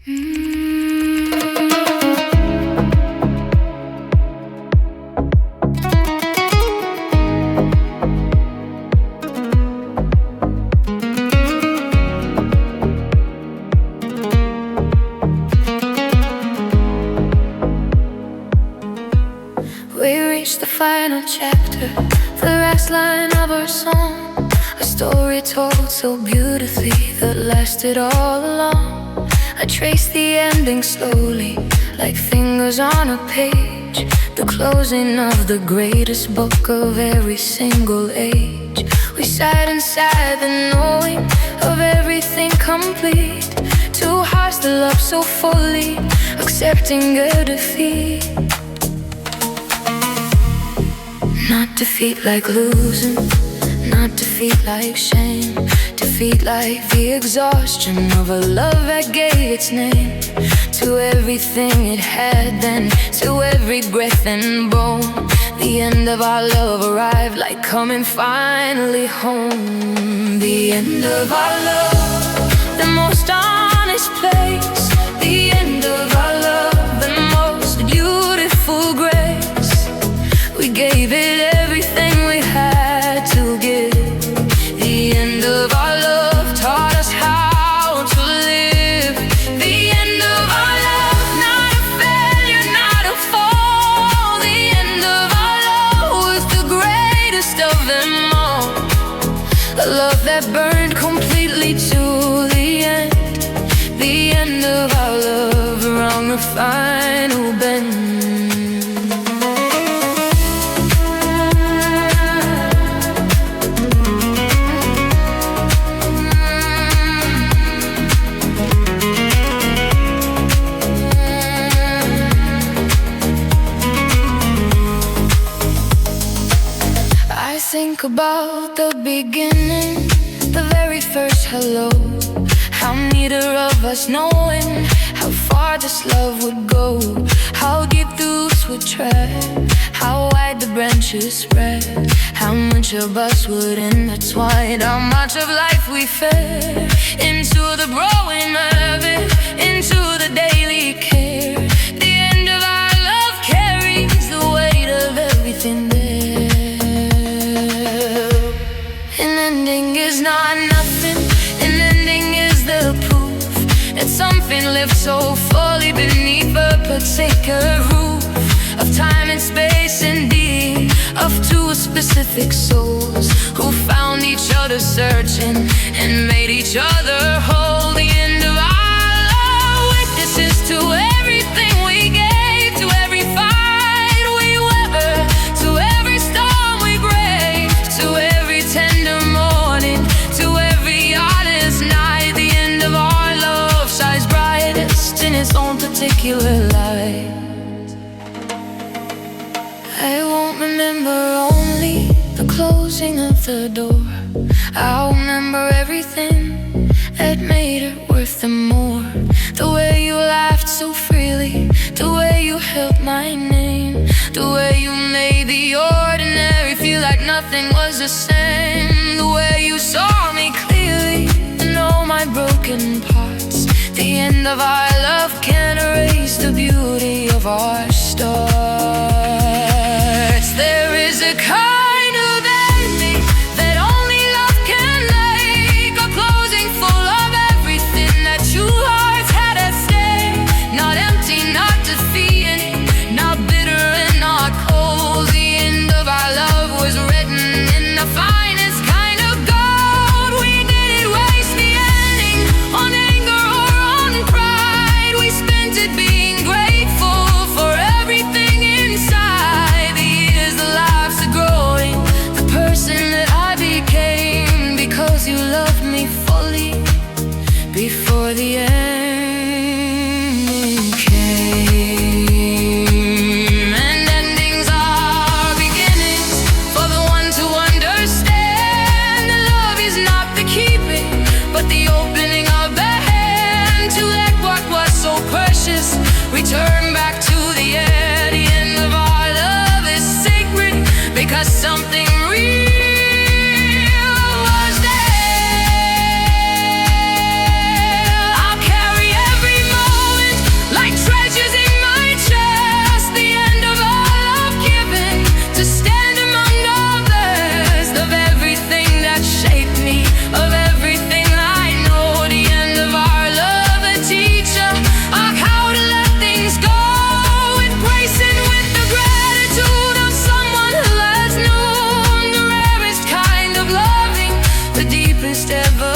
We reached the final chapter, the last line of our song. A story told so beautifully that lasted all along. I traced the ending slowly, like fingers on a page. The closing of the greatest book of every single age. We sat inside the knowing of everything complete. Two hearts that love so fully, accepting a defeat. Not defeat like losing, not defeat like shame. Defeat like the exhaustion of a love that gave its name to everything it had then, to every breath and bone. The end of our love arrived like coming finally home. The end of our love, the most honest place. The end of our love, the most beautiful grace. We gave it everything we had to give. The end of our love taught us how to live. The end of our love, not a failure, not a fall. The end of our love was the greatest of them all. A love that burned completely to the end. The end of our love, around the final bend. Think about the beginning, the very first hello. How neither of us knowing how far this love would go, how deep the roots would tread, how wide the branches spread, how much of us would intertwine, how much of life we fed into the growing of it, into the daily care. The end of our love carries the weight of everything there. An ending is not nothing, an ending is the proof that something lived so fully beneath a particular roof of time and space, indeed, of two specific souls who found each other searching and made each other whole. The end of our love, witnesses to everything we gave, to every fight we weather, to every storm we braved, to every tender morning, to every honest night. The end of our love shines brightest in its own particular light. I won't remember only the closing of the door. I'll remember everything that made it worth it more. The way you laughed so freely, the way you held my name, the way you made the ordinary feel like nothing was the same. The way you saw me clearly in all my broken parts. The end of our love can't erase the beauty of our stars. There is a kind of ending that only love can make, a closing full of everything that two hearts had at stake. Not empty, not defeating, not bitter and not cold. The end of our love was written in the finest kind of gold. We didn't waste the ending on anger or on pride. We spent it being grateful for everything inside. The years, the lives are growing, the person that I became, because you loved me fully before the ending came. And endings are beginnings for the one to understand that love is not the keeping, but the opening of the hand to let what was so precious return back to the air. The end of our love is sacred because something real was there. I'll carry every moment happiest ever